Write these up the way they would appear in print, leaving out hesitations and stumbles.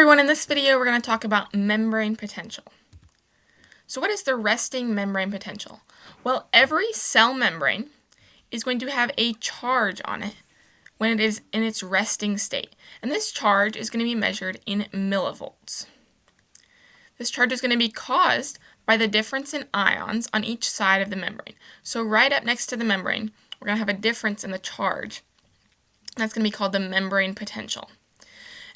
everyone, in this video we're going to talk about membrane potential. So what is the resting membrane potential? Well, every cell membrane is going to have a charge on it when it is in its resting state. And this charge is going to be measured in millivolts. This charge is going to be caused by the difference in ions on each side of the membrane. So right up next to the membrane, we're going to have a difference in the charge. That's going to be called the membrane potential.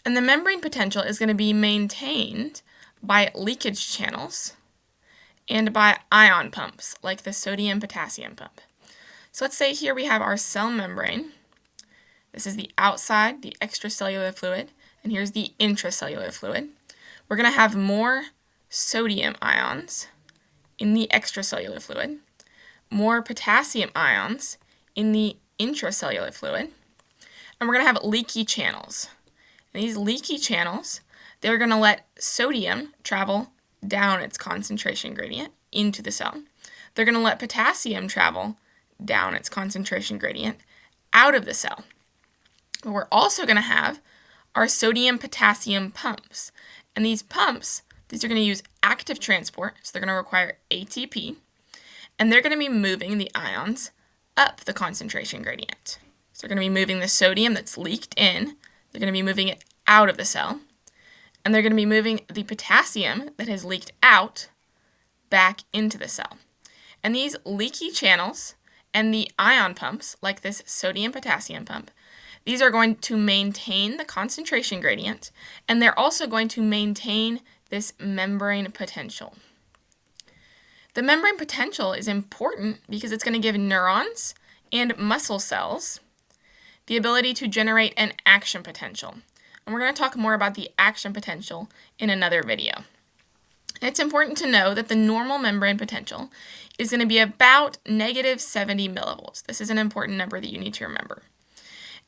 And the membrane potential is going to be maintained by leakage channels and by ion pumps, like the sodium-potassium pump. So let's say here we have our cell membrane. This is the outside, the extracellular fluid, and here's the intracellular fluid. We're going to have more sodium ions in the extracellular fluid, more potassium ions in the intracellular fluid, and we're going to have leaky channels. And these leaky channels, they're going to let sodium travel down its concentration gradient into the cell. They're going to let potassium travel down its concentration gradient out of the cell. But we're also going to have our sodium-potassium pumps. And these pumps, these are going to use active transport, so they're going to require ATP, and they're going to be moving the ions up the concentration gradient. So they're going to be moving the sodium that's leaked in, they're going to be moving it out of the cell, and they're going to be moving the potassium that has leaked out back into the cell. And these leaky channels and the ion pumps, like this sodium-potassium pump, these are going to maintain the concentration gradient, and they're also going to maintain this membrane potential. The membrane potential is important because it's going to give neurons and muscle cells the ability to generate an action potential. And we're going to talk more about the action potential in another video. It's important to know that the normal membrane potential is going to be about negative 70 millivolts. This is an important number that you need to remember.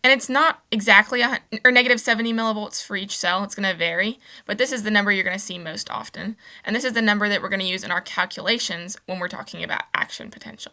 And it's not exactly negative 70 millivolts for each cell. It's going to vary, but this is the number you're going to see most often. And this is the number that we're going to use in our calculations when we're talking about action potential.